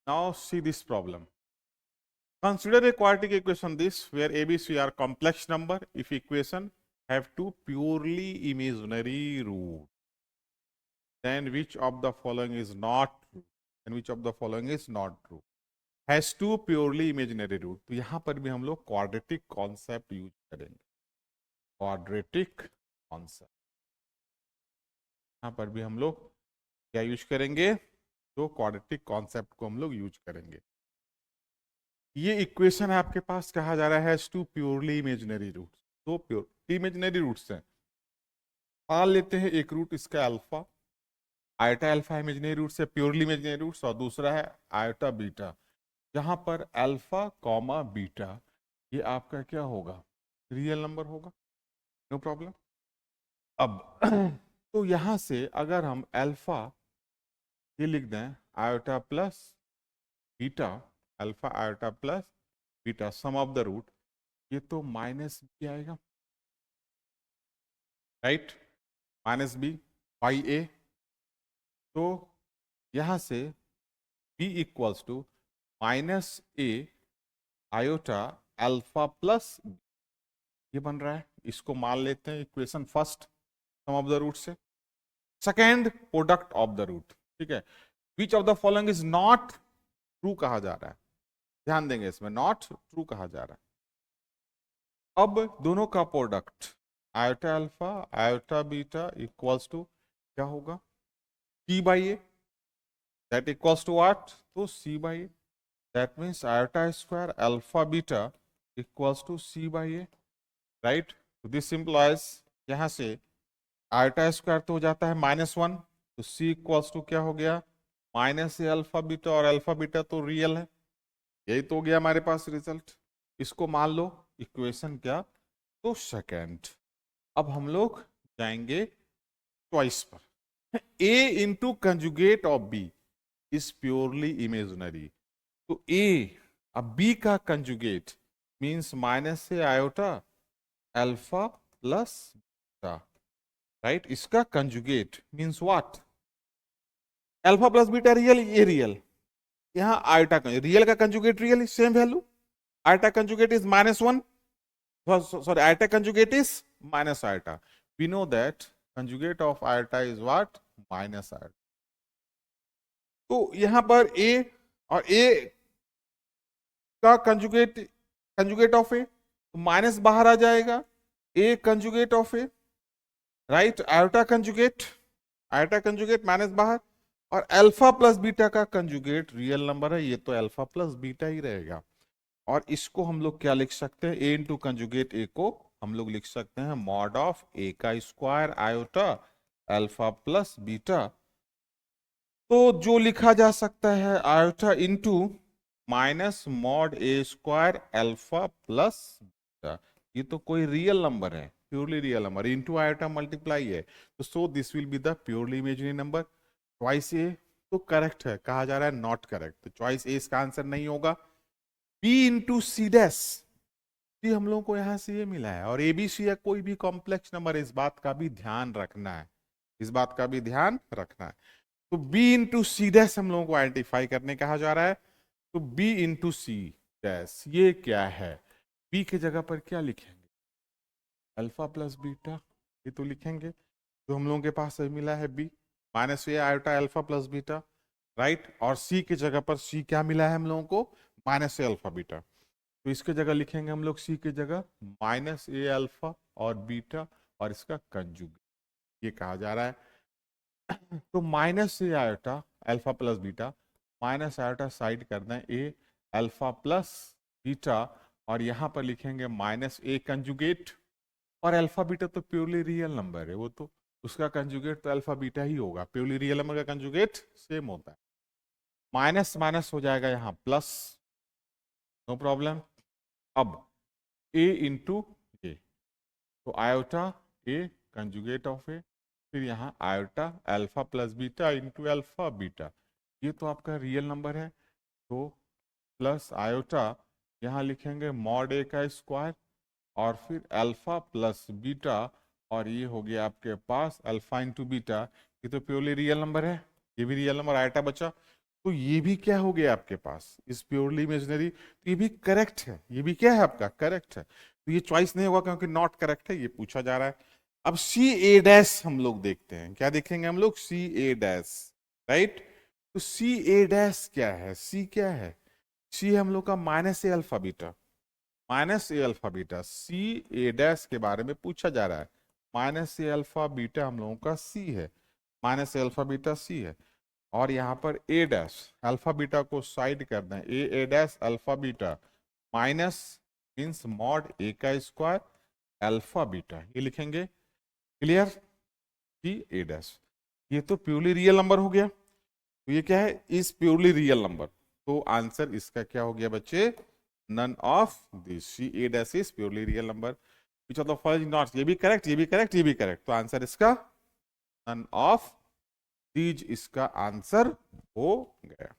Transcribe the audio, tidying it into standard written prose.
Now see this problem. Consider a quadratic equation this where ABC are complex number if equation have two purely imaginary roots. Then which of the following is not true? And which of the following is not true? Has two purely imaginary root. तो यहां पर भी हम लोग quadratic concept use करेंगे. Quadratic concept यहां पर भी हम लोग क्या यूज करेंगे? तो क्वाड्रेटिक कॉन्सेप्ट को हम लोग यूज करेंगे. ये इक्वेशन आपके पास कहा जा रहा है टू प्योरली इमेजिनरी रूट्स. दो प्योर इमेजिनरी रूट्स हैं. मान लेते हैं एक रूट इसका alpha, iota alpha imaginary roots है, प्योरली इमेजिनरी रूट्स, और दूसरा है आयटा बीटा. जहां पर अल्फा कॉमा बीटा ये आपका क्या होगा? रियल नंबर होगा. No problem. अब तो यहां से अगर हम अल्फा ये लिख दें iota plus beta, alpha iota plus beta sum of the root, ये तो माइनस बी आएगा, right? Minus B by A. तो यहां से b equals to minus A iota alpha plus ये बन रहा है. इसको मान लेते हैं equation first sum of the root से. Second product of the root. ठीक है. Which of the following is not true कहा जा रहा है. ध्यान देंगे इसमें, नॉट ट्रू कहा जा रहा है. अब दोनों का product iota alpha iota beta equals to क्या होगा? C by A. That equals to what? तो C by A. That means iota square alpha beta equals to C by A, right? This simplify यहां से iota square तो हो जाता है -1, तो सी इक्वल्स टू क्या हो गया? माइनस ए अल्फा बीटा, और अल्फा बीटा तो रियल है. यही तो हो गया हमारे पास रिजल्ट. इसको मान लो इक्वेशन क्या? तो सेकेंड. अब हम लोग जाएंगे चॉइस पर. A into conjugate of B is purely imaginary. तो ए अब बी का conjugate means minus A iota alpha plus beta, right? इसका conjugate means what? Alpha plus beta real, ये रियल. यहां आयोटा का रियल का conjugate real same value. Iota conjugate is -1. Sorry, iota conjugate is minus iota. We know that conjugate of iota is what? Minus iota. तो यहां पर a और a का conjugate of ए, तो माइनस बाहर आ जाएगा. a conjugate of A, right? Iota conjugate minus बाहर, और अल्फा प्लस बीटा का कंजुगेट रियल नंबर है, ये तो अल्फा प्लस बीटा ही रहेगा. और इसको हम लोग क्या लिख सकते हैं? ए इंटू कंजुगेट ए को हम लोग लिख सकते हैं मॉड ऑफ ए का square iota alpha plus beta. तो जो लिखा जा सकता है iota into minus mod A square alpha plus beta. ये तो कोई रियल नंबर है, purely real number, into iota multiply है. तो so this will be the purely imaginary number. Choice A तो करेक्ट है, कहा जा रहा है नॉट करेक्ट. तो चॉइस ए इसका आंसर नहीं होगा. b इंटू सी डैश, हम लोगों को यहां से ये मिला है, और एबीसी या कोई भी कॉम्प्लेक्स नंबर, इस बात का भी ध्यान रखना है, इस बात का भी ध्यान रखना है. तो b इंटू सी डैश हम लोगों को आइडेंटिफाई करने कहा जा रहा है. तो b इंटू सी डैश ये क्या है? b की जगह पर क्या लिखेंगे? अल्फा प्लस बीटा, ये तो लिखेंगे. तो हम लोगों के पास मिला है b minus A iota alpha plus beta, right? और c की जगह पर c क्या मिला है हम लोगों को? Minus A alpha beta. तो इसके जगह लिखेंगे हम लोग c की जगह माइनस ए अल्फा और बीटा और इसका कंजुगेट, ये कहा जा रहा है. तो minus A iota alpha plus beta, minus iota side कर दें, ए अल्फा प्लस बीटा, और यहां पर लिखेंगे माइनस ए कंजुगेट. और अल्फा बीटा तो प्योरली रियल नंबर है, वो तो उसका कंजुगेट तो अल्फा बीटा ही होगा. प्योरली रियल नंबर का कंजुगेट सेम होता है. माइनस माइनस हो जाएगा यहाँ प्लस, नो प्रॉब्लम. अब a इंटू ए, तो आयोटा ए कंजुगेट ऑफ ए, फिर यहाँ iota alpha plus beta into alpha beta, ये तो आपका रियल नंबर है. तो प्लस आयोटा यहाँ लिखेंगे मॉड ए का स्क्वायर, और फिर अल्फा प्लस बीटा, और ये हो गया आपके पास अल्फा इंटू बीटा. ये तो प्योरली रियल नंबर है, ये भी रियल नंबर आयोटा बचा. तो ये भी क्या हो गया आपके पास, इस प्योरली इमेजिनरी, तो ये भी करेक्ट है, ये भी क्या है आपका, करेक्ट है। तो ये चॉइस नहीं होगा क्योंकि नॉट करेक्ट है, ये पूछा जा रहा है। अब सी ए डैश हम लोग देखते हैं, क्या देखेंगे हम लोग, सी ए डैश, राइट। तो सी ए डैश क्या है, सी क्या है, सी हम लोग का minus A alpha beta, minus A alpha beta, C A dash के बारे में पूछा जा रहा है। माइनस ए अल्फा बीटा हम लोगों का सी है, minus A alpha beta C है। और यहाँ पर ए डैश, अल्फा बीटा को साइड कर दें, A dash alpha beta minus means mod A का स्क्वायर अल्फा बीटा, ये लिखेंगे। Clear, C A dash. ये तो प्योरली रियल नंबर हो गया, तो ये क्या है, इज प्योरली रियल नंबर। तो आंसर इसका क्या हो गया बच्चे, none of this, C A dash is purely real number. Which of the following not, ये भी करेक्ट, ये भी करेक्ट, ये भी करेक्ट, तो आंसर इसका नन ऑफ दीज इसका आंसर हो गया।